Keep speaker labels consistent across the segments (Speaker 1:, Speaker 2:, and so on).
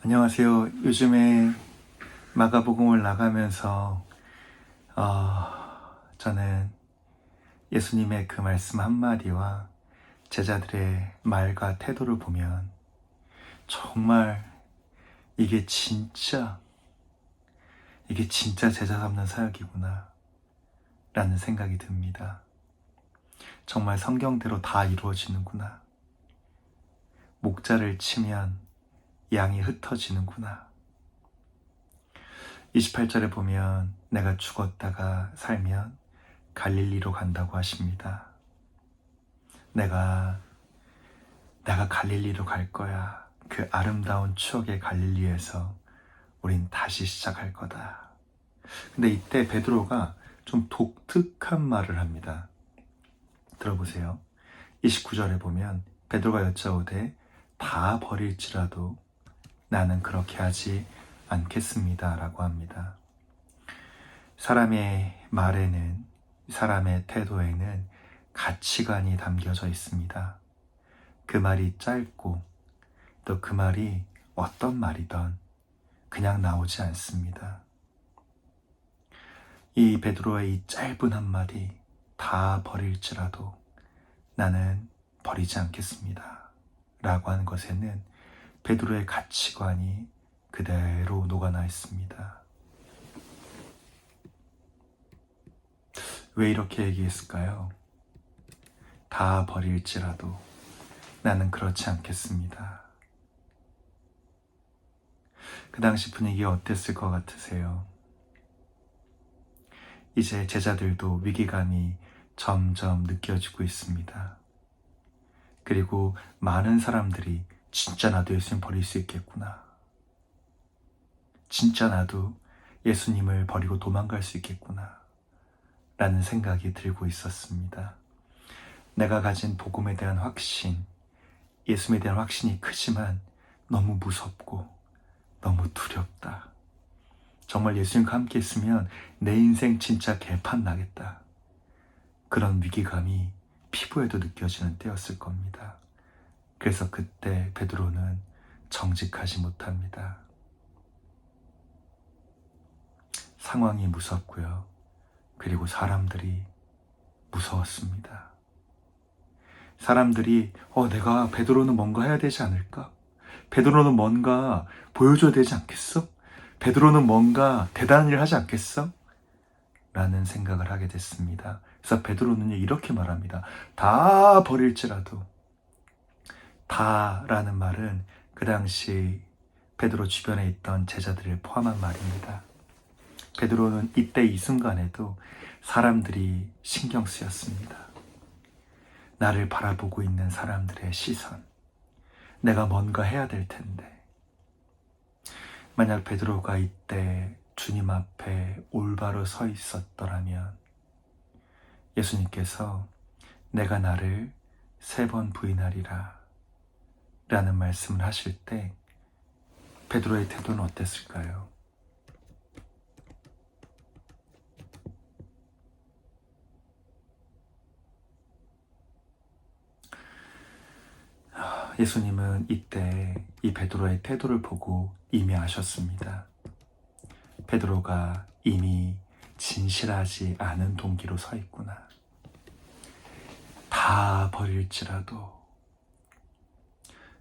Speaker 1: 안녕하세요. 요즘에 마가복음을 나가면서 저는 예수님의 그 말씀 한마디와 제자들의 말과 태도를 보면 정말 이게 진짜 제자 삼는 사역이구나 라는 생각이 듭니다. 정말 성경대로 다 이루어지는구나. 목자를 치면 양이 흩어지는구나. 28절에 보면 내가 죽었다가 살면 갈릴리로 간다고 하십니다. 내가 갈릴리로 갈 거야. 그 아름다운 추억의 갈릴리에서 우린 다시 시작할 거다. 근데 이때 베드로가 좀 독특한 말을 합니다. 들어보세요. 29절에 보면 베드로가 여짜오되 다 버릴지라도 나는 그렇게 하지 않겠습니다 라고 합니다. 사람의 말에는, 사람의 태도에는 가치관이 담겨져 있습니다. 그 말이 짧고 또 그 말이 어떤 말이든 그냥 나오지 않습니다. 이 베드로의 이 짧은 한마디, 다 버릴지라도 나는 버리지 않겠습니다 라고 하는 것에는 베드로의 가치관이 그대로 녹아나 있습니다. 왜 이렇게 얘기했을까요? 다 버릴지라도 나는 그렇지 않겠습니다. 그 당시 분위기가 어땠을 것 같으세요? 이제 제자들도 위기감이 점점 느껴지고 있습니다. 그리고 많은 사람들이 진짜 나도 예수님 버릴 수 있겠구나. 진짜 나도 예수님을 버리고 도망갈 수 있겠구나. 라는 생각이 들고 있었습니다. 내가 가진 복음에 대한 확신, 예수님에 대한 확신이 크지만 너무 무섭고 너무 두렵다. 정말 예수님과 함께 있으면 내 인생 진짜 개판 나겠다. 그런 위기감이 피부에도 느껴지는 때였을 겁니다. 그래서 그때 베드로는 정직하지 못합니다. 상황이 무섭고요. 그리고 사람들이 무서웠습니다. 사람들이 내가 베드로는 뭔가 해야 되지 않을까? 베드로는 뭔가 보여줘야 되지 않겠어? 베드로는 뭔가 대단한 일을 하지 않겠어? 라는 생각을 하게 됐습니다. 그래서 베드로는 이렇게 말합니다. 다 버릴지라도, 다라는 말은 그 당시 베드로 주변에 있던 제자들을 포함한 말입니다. 베드로는 이때 이 순간에도 사람들이 신경 쓰였습니다. 나를 바라보고 있는 사람들의 시선, 내가 뭔가 해야 될 텐데, 만약 베드로가 이때 주님 앞에 올바로 서 있었더라면 예수님께서 내가 나를 3번 부인하리라 라는 말씀을 하실 때 베드로의 태도는 어땠을까요? 예수님은 이때 이 베드로의 태도를 보고 이미 아셨습니다. 베드로가 이미 진실하지 않은 동기로 서 있구나. 다 버릴지라도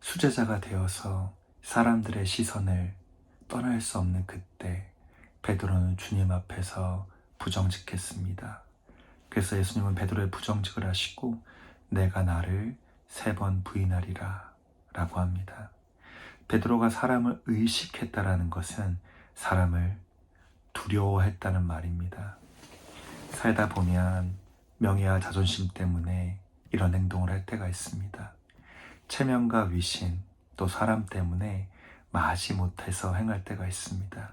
Speaker 1: 수제자가 되어서 사람들의 시선을 떠날 수 없는 그때 베드로는 주님 앞에서 부정직했습니다. 그래서 예수님은 베드로의 부정직을 하시고 내가 나를 3번 부인하리라 라고 합니다. 베드로가 사람을 의식했다라는 것은 사람을 두려워했다는 말입니다. 살다 보면 명예와 자존심 때문에 이런 행동을 할 때가 있습니다. 체면과 위신, 또 사람 때문에 마지 못해서 행할 때가 있습니다.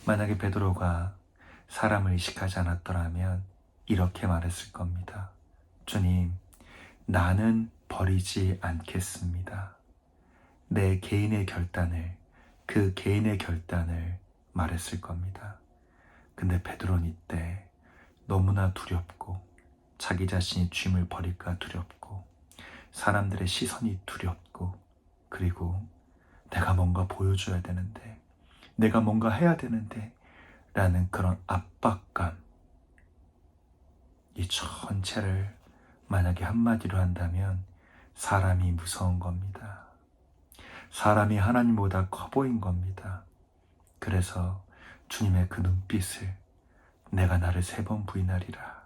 Speaker 1: 만약에 베드로가 사람을 의식하지 않았더라면 이렇게 말했을 겁니다. 주님, 나는 버리지 않겠습니다. 내 개인의 결단을, 그 개인의 결단을 말했을 겁니다. 근데 베드로는 이때 너무나 두렵고 자기 자신이 주님을 버릴까 두렵고 사람들의 시선이 두렵고 그리고 내가 뭔가 보여줘야 되는데, 내가 뭔가 해야 되는데 라는 그런 압박감, 이 전체를 만약에 한마디로 한다면 사람이 무서운 겁니다. 사람이 하나님보다 커 보인 겁니다. 그래서 주님의 그 눈빛을 내가 나를 3번 부인하리라,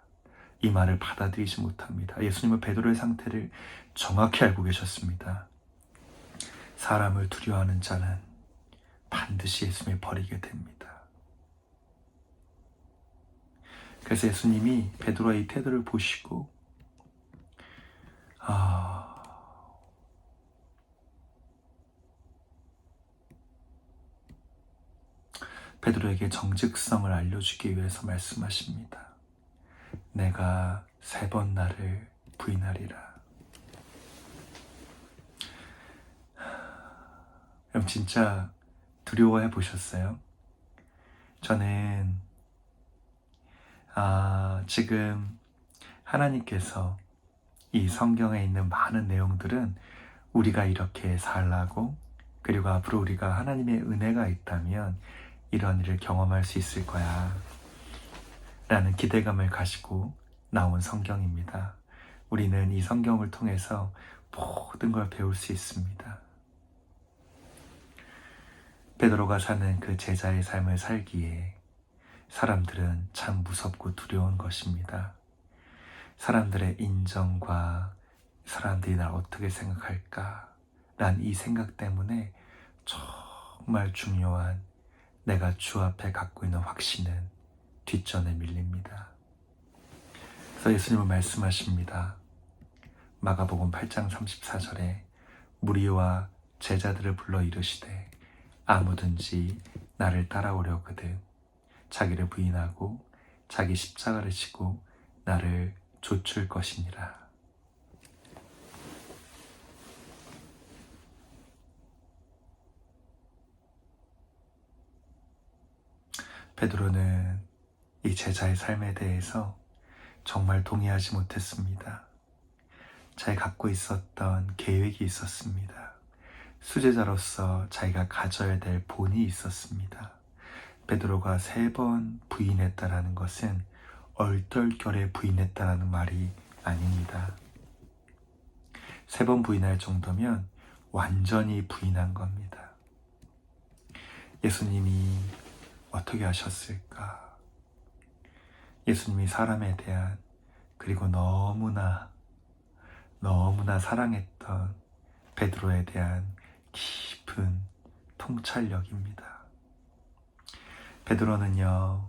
Speaker 1: 이 말을 받아들이지 못합니다. 예수님은 베드로의 상태를 정확히 알고 계셨습니다. 사람을 두려워하는 자는 반드시 예수님을 버리게 됩니다. 그래서 예수님이 베드로의 이 태도를 보시고 베드로에게 정직성을 알려주기 위해서 말씀하십니다. 내가 3번 나를 부인하리라. 여러분 진짜 두려워해 보셨어요? 저는 지금 하나님께서 이 성경에 있는 많은 내용들은 우리가 이렇게 살라고, 그리고 앞으로 우리가 하나님의 은혜가 있다면 이런 일을 경험할 수 있을 거야 라는 기대감을 가지고 나온 성경입니다. 우리는 이 성경을 통해서 모든 걸 배울 수 있습니다. 베드로가 사는 그 제자의 삶을 살기에 사람들은 참 무섭고 두려운 것입니다. 사람들의 인정과 사람들이 날 어떻게 생각할까 란 이 생각 때문에 정말 중요한 내가 주 앞에 갖고 있는 확신은 뒷전에 밀립니다. 그래서 예수님은 말씀하십니다. 마가복음 8장 34절에 무리와 제자들을 불러 이르시되 아무든지 나를 따라오려거든 자기를 부인하고 자기 십자가를 지고 나를 좇을 것이니라. 베드로는 이 제자의 삶에 대해서 정말 동의하지 못했습니다. 자기가 갖고 있었던 계획이 있었습니다. 수제자로서 자기가 가져야 될 본이 있었습니다. 베드로가 3번 부인했다라는 것은 얼떨결에 부인했다라는 말이 아닙니다. 3번 부인할 정도면 완전히 부인한 겁니다. 예수님이 어떻게 하셨을까? 예수님이 사람에 대한, 그리고 너무나 사랑했던 베드로에 대한 깊은 통찰력입니다. 베드로는요,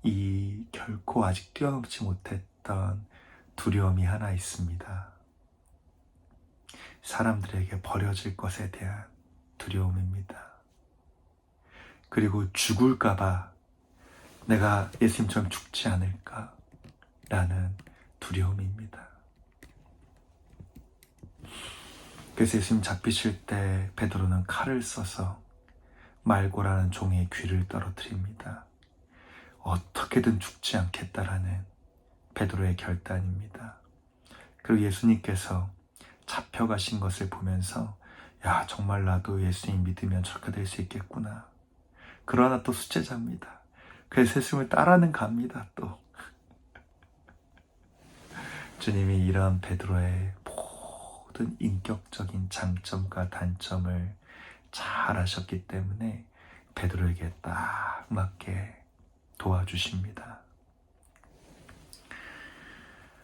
Speaker 1: 이 결코 아직 뛰어넘지 못했던 두려움이 하나 있습니다. 사람들에게 버려질 것에 대한 두려움입니다. 그리고 죽을까봐, 내가 예수님처럼 죽지 않을까 라는 두려움입니다. 그래서 예수님 잡히실 때 베드로는 칼을 써서 말고라는 종의 귀를 떨어뜨립니다. 어떻게든 죽지 않겠다라는 베드로의 결단입니다. 그리고 예수님께서 잡혀가신 것을 보면서 야, 정말 나도 예수님 믿으면 저렇게 될 수 있겠구나. 그러나 또 수제자입니다. 그래서 예수님을 따라는 갑니다. 또 주님이 이런 베드로의 모든 인격적인 장점과 단점을 잘 아셨기 때문에 베드로에게 딱 맞게 도와주십니다.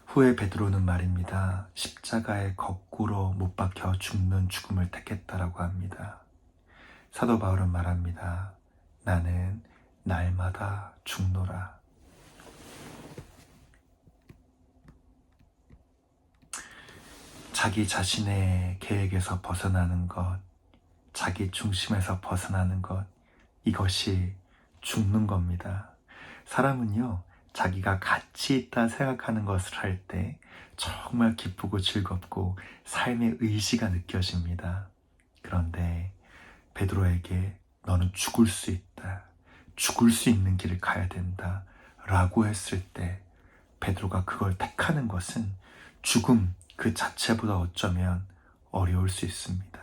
Speaker 1: 후에 베드로는 말입니다. 십자가에 거꾸로 못 박혀 죽는 죽음을 택했다라고 합니다. 사도 바울은 말합니다. 나는 날마다 죽노라. 자기 자신의 계획에서 벗어나는 것, 자기 중심에서 벗어나는 것, 이것이 죽는 겁니다. 사람은요, 자기가 가치 있다 생각하는 것을 할 때 정말 기쁘고 즐겁고 삶의 의지가 느껴집니다. 그런데 베드로에게 너는 죽을 수 있다, 죽을 수 있는 길을 가야 된다 라고 했을 때 베드로가 그걸 택하는 것은 죽음 그 자체보다 어쩌면 어려울 수 있습니다.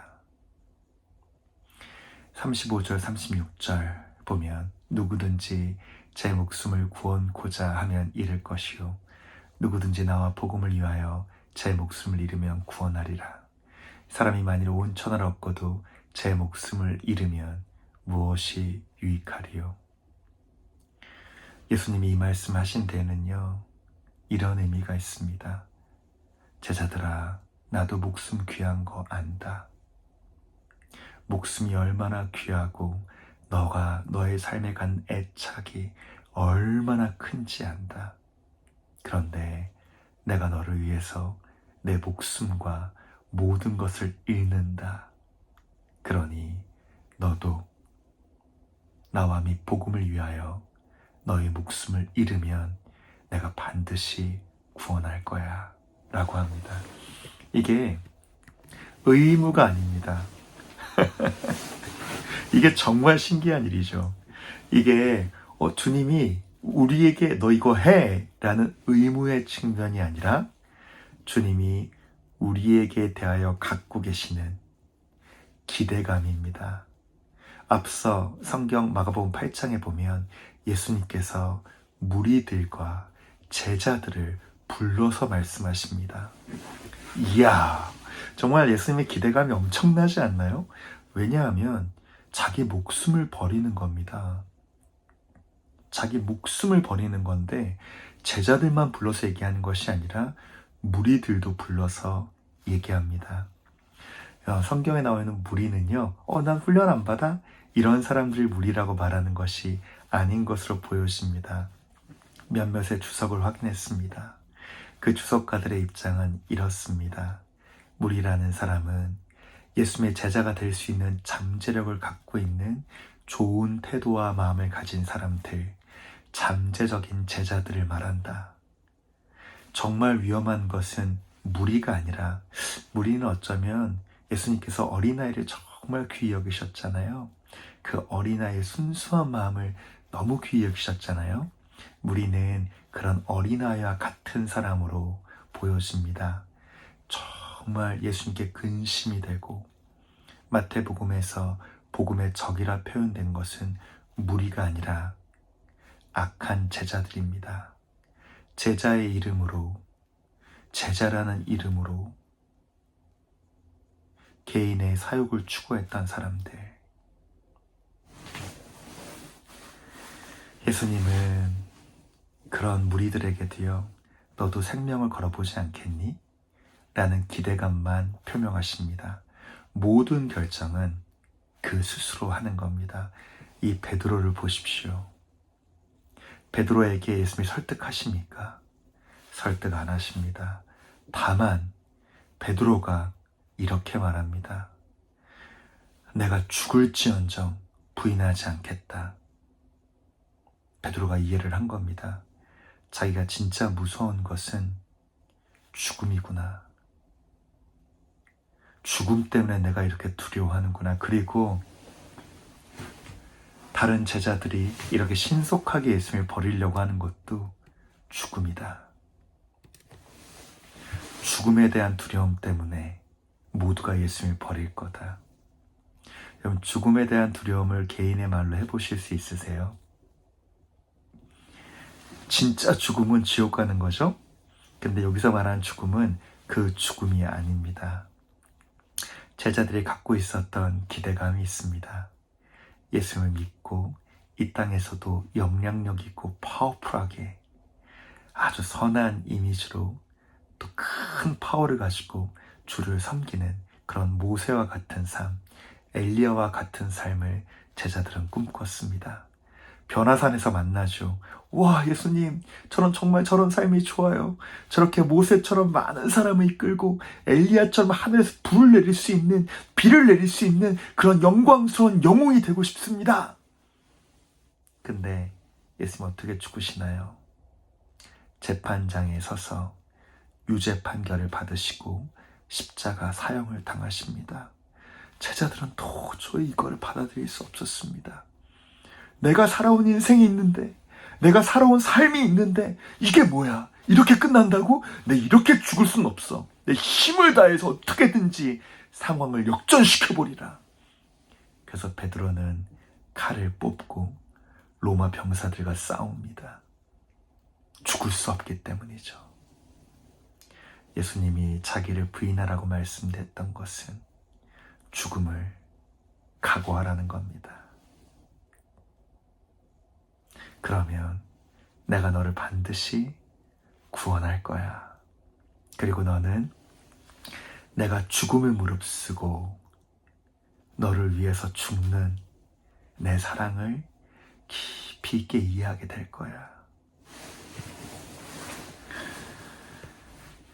Speaker 1: 35절, 36절 보면 누구든지 제 목숨을 구원코자 하면 잃을 것이요 누구든지 나와 복음을 위하여 제 목숨을 잃으면 구원하리라. 사람이 만일 온 천하를 얻고도 제 목숨을 잃으면 무엇이 유익하리요? 예수님이 이 말씀하신 데에는요, 이런 의미가 있습니다. 제자들아, 나도 목숨 귀한 거 안다. 목숨이 얼마나 귀하고 너가 너의 삶에 간 애착이 얼마나 큰지 안다. 그런데 내가 너를 위해서 내 목숨과 모든 것을 잃는다. 그러니 너도 나와 및 복음을 위하여 너의 목숨을 잃으면 내가 반드시 구원할 거야 라고 합니다. 이게 의무가 아닙니다. 이게 정말 신기한 일이죠. 이게 주님이 우리에게 너 이거 해 라는 의무의 측면이 아니라 주님이 우리에게 대하여 갖고 계시는 기대감입니다. 앞서 성경 마가복음 8장에 보면 예수님께서 무리들과 제자들을 불러서 말씀하십니다. 이야, 정말 예수님의 기대감이 엄청나지 않나요? 왜냐하면 자기 목숨을 버리는 겁니다. 자기 목숨을 버리는 건데 제자들만 불러서 얘기하는 것이 아니라 무리들도 불러서 얘기합니다. 성경에 나와 있는 무리는요, 난 훈련 안 받아? 이런 사람들을 무리라고 말하는 것이 아닌 것으로 보여집니다. 몇몇의 주석을 확인했습니다. 그 주석가들의 입장은 이렇습니다. 무리라는 사람은 예수님의 제자가 될 수 있는 잠재력을 갖고 있는 좋은 태도와 마음을 가진 사람들, 잠재적인 제자들을 말한다. 정말 위험한 것은 무리가 아니라 무리는 어쩌면 예수님께서 어린아이를 정말 귀히 여기셨잖아요. 그 어린아이의 순수한 마음을 너무 귀히 여기셨잖아요. 무리는 그런 어린아이와 같은 사람으로 보여집니다. 정말 예수님께 근심이 되고 마태복음에서 복음의 적이라 표현된 것은 무리가 아니라 악한 제자들입니다. 제자의 이름으로, 제자라는 이름으로 개인의 사욕을 추구했던 사람들. 예수님은 그런 무리들에게도요, 너도 생명을 걸어보지 않겠니? 라는 기대감만 표명하십니다. 모든 결정은 그 스스로 하는 겁니다. 이 베드로를 보십시오. 베드로에게 예수님이 설득하십니까? 설득 안 하십니다. 다만 베드로가 이렇게 말합니다. 내가 죽을지언정 부인하지 않겠다. 베드로가 이해를 한 겁니다. 자기가 진짜 무서운 것은 죽음이구나. 죽음 때문에 내가 이렇게 두려워하는구나. 그리고 다른 제자들이 이렇게 신속하게 예수님을 버리려고 하는 것도 죽음이다. 죽음에 대한 두려움 때문에 모두가 예수님을 버릴 거다. 여러분, 죽음에 대한 두려움을 개인의 말로 해보실 수 있으세요? 진짜 죽음은 지옥 가는 거죠? 근데 여기서 말하는 죽음은 그 죽음이 아닙니다. 제자들이 갖고 있었던 기대감이 있습니다. 예수님을 믿고 이 땅에서도 영향력 있고 파워풀하게 아주 선한 이미지로 또 큰 파워를 가지고 주를 섬기는 그런 모세와 같은 삶, 엘리야와 같은 삶을 제자들은 꿈꿨습니다. 변화산에서 만나죠. 와, 예수님, 저는 정말 저런 삶이 좋아요. 저렇게 모세처럼 많은 사람을 이끌고 엘리야처럼 하늘에서 불을 내릴 수 있는, 비를 내릴 수 있는 그런 영광스러운 영웅이 되고 싶습니다. 근데 예수님 어떻게 죽으시나요? 재판장에 서서 유죄 판결을 받으시고 십자가 사형을 당하십니다. 제자들은 도저히 이거를 받아들일 수 없었습니다. 내가 살아온 인생이 있는데, 내가 살아온 삶이 있는데 이게 뭐야? 이렇게 끝난다고? 내 이렇게 죽을 순 없어. 내 힘을 다해서 어떻게든지 상황을 역전시켜버리라. 그래서 베드로는 칼을 뽑고 로마 병사들과 싸웁니다. 죽을 수 없기 때문이죠. 예수님이 자기를 부인하라고 말씀했던 것은 죽음을 각오하라는 겁니다. 그러면 내가 너를 반드시 구원할 거야. 그리고 너는 내가 죽음을 무릅쓰고 너를 위해서 죽는 내 사랑을 깊이 있게 이해하게 될 거야.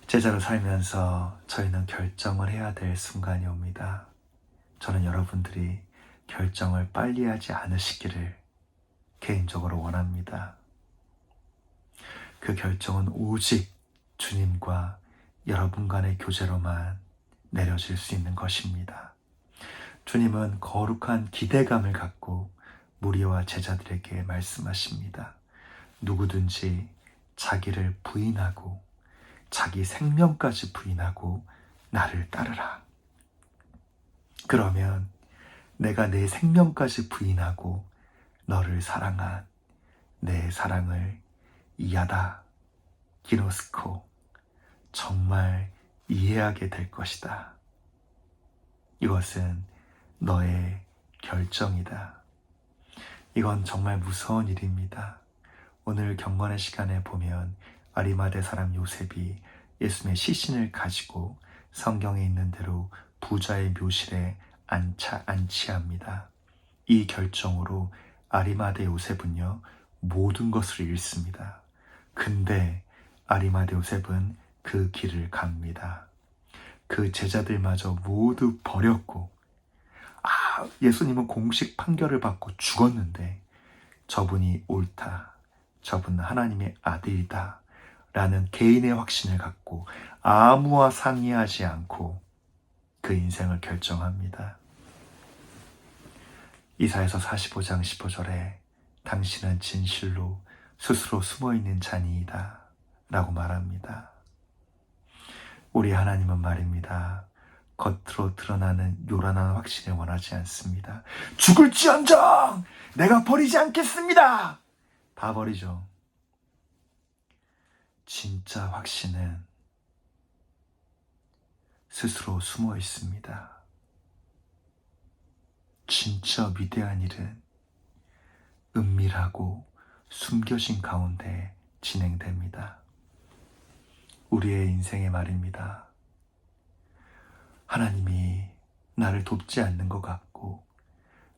Speaker 1: 제자로 살면서 저희는 결정을 해야 될 순간이 옵니다. 저는 여러분들이 결정을 빨리 하지 않으시기를 개인적으로 원합니다. 그 결정은 오직 주님과 여러분 간의 교제로만 내려질 수 있는 것입니다. 주님은 거룩한 기대감을 갖고 무리와 제자들에게 말씀하십니다. 누구든지 자기를 부인하고 자기 생명까지 부인하고 나를 따르라. 그러면 내가 내 생명까지 부인하고 너를 사랑한 내 사랑을 이하다 기노스코 정말 이해하게 될 것이다. 이것은 너의 결정이다. 이건 정말 무서운 일입니다. 오늘 경건의 시간에 보면 아리마대 사람 요셉이 예수님의 시신을 가지고 성경에 있는 대로 부자의 묘실에 안치합니다. 이 결정으로 아리마대 요셉은요 모든 것을 잃습니다. 근데 아리마대 요셉은 그 길을 갑니다. 그 제자들마저 모두 버렸고 예수님은 공식 판결을 받고 죽었는데 저분이 옳다, 저분은 하나님의 아들이다 라는 개인의 확신을 갖고 아무와 상의하지 않고 그 인생을 결정합니다. 이사야서 45장 15절에 당신은 진실로 스스로 숨어있는 자니이다 라고 말합니다. 우리 하나님은 말입니다. 겉으로 드러나는 요란한 확신을 원하지 않습니다. 죽을지언정 내가 버리지 않겠습니다. 다 버리죠. 진짜 확신은 스스로 숨어 있습니다. 진짜 위대한 일은 은밀하고 숨겨진 가운데 진행됩니다. 우리의 인생의 말입니다. 하나님이 나를 돕지 않는 것 같고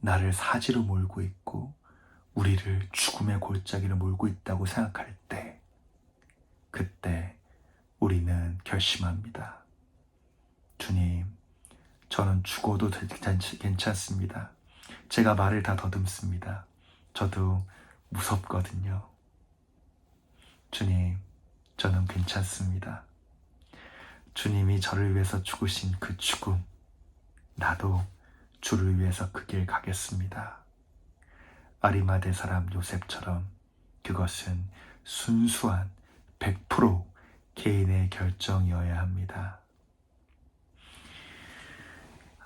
Speaker 1: 나를 사지로 몰고 있고 우리를 죽음의 골짜기로 몰고 있다고 생각할 때 그때 우리는 결심합니다. 주님, 저는 죽어도 괜찮습니다. 제가 말을 다 더듬습니다. 저도 무섭거든요. 주님, 저는 괜찮습니다. 주님이 저를 위해서 죽으신 그 죽음, 나도 주를 위해서 그 길 가겠습니다. 아리마대 사람 요셉처럼 그것은 순수한 100% 개인의 결정이어야 합니다.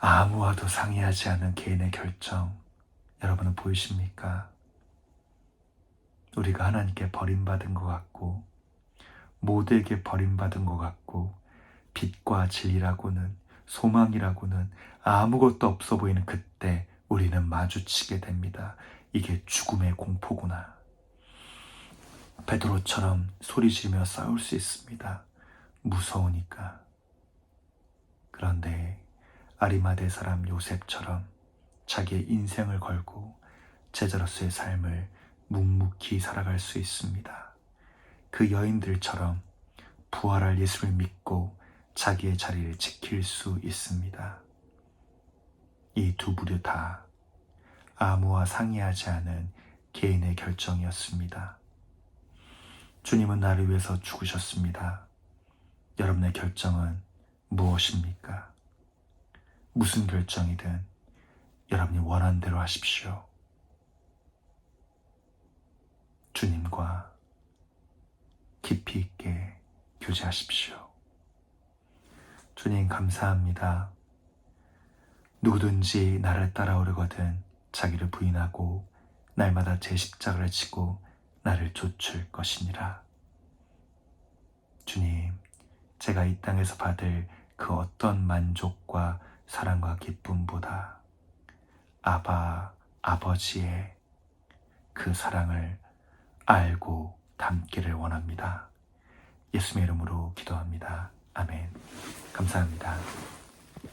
Speaker 1: 아무와도 상의하지 않은 개인의 결정, 여러분은 보이십니까? 우리가 하나님께 버림받은 것 같고 모두에게 버림받은 것 같고 빛과 진리라고는 소망이라고는 아무것도 없어 보이는 그때 우리는 마주치게 됩니다. 이게 죽음의 공포구나. 베드로처럼 소리 지르며 싸울 수 있습니다. 무서우니까. 그런데 아리마대 사람 요셉처럼 자기의 인생을 걸고 제자로서의 삶을 묵묵히 살아갈 수 있습니다. 그 여인들처럼 부활할 예수를 믿고 자기의 자리를 지킬 수 있습니다. 이 두 부류 다 아무와 상의하지 않은 개인의 결정이었습니다. 주님은 나를 위해서 죽으셨습니다. 여러분의 결정은 무엇입니까? 무슨 결정이든 여러분이 원하는 대로 하십시오. 주님과 깊이 있게 교제하십시오. 주님 감사합니다. 누구든지 나를 따라오려거든 자기를 부인하고 날마다 제 십자가를 지고 나를 좇을 것이니라. 주님, 제가 이 땅에서 받을 그 어떤 만족과 사랑과 기쁨보다 아버지의 그 사랑을 알고 담기를 원합니다. 예수님의 이름으로 기도합니다. 아멘. 감사합니다.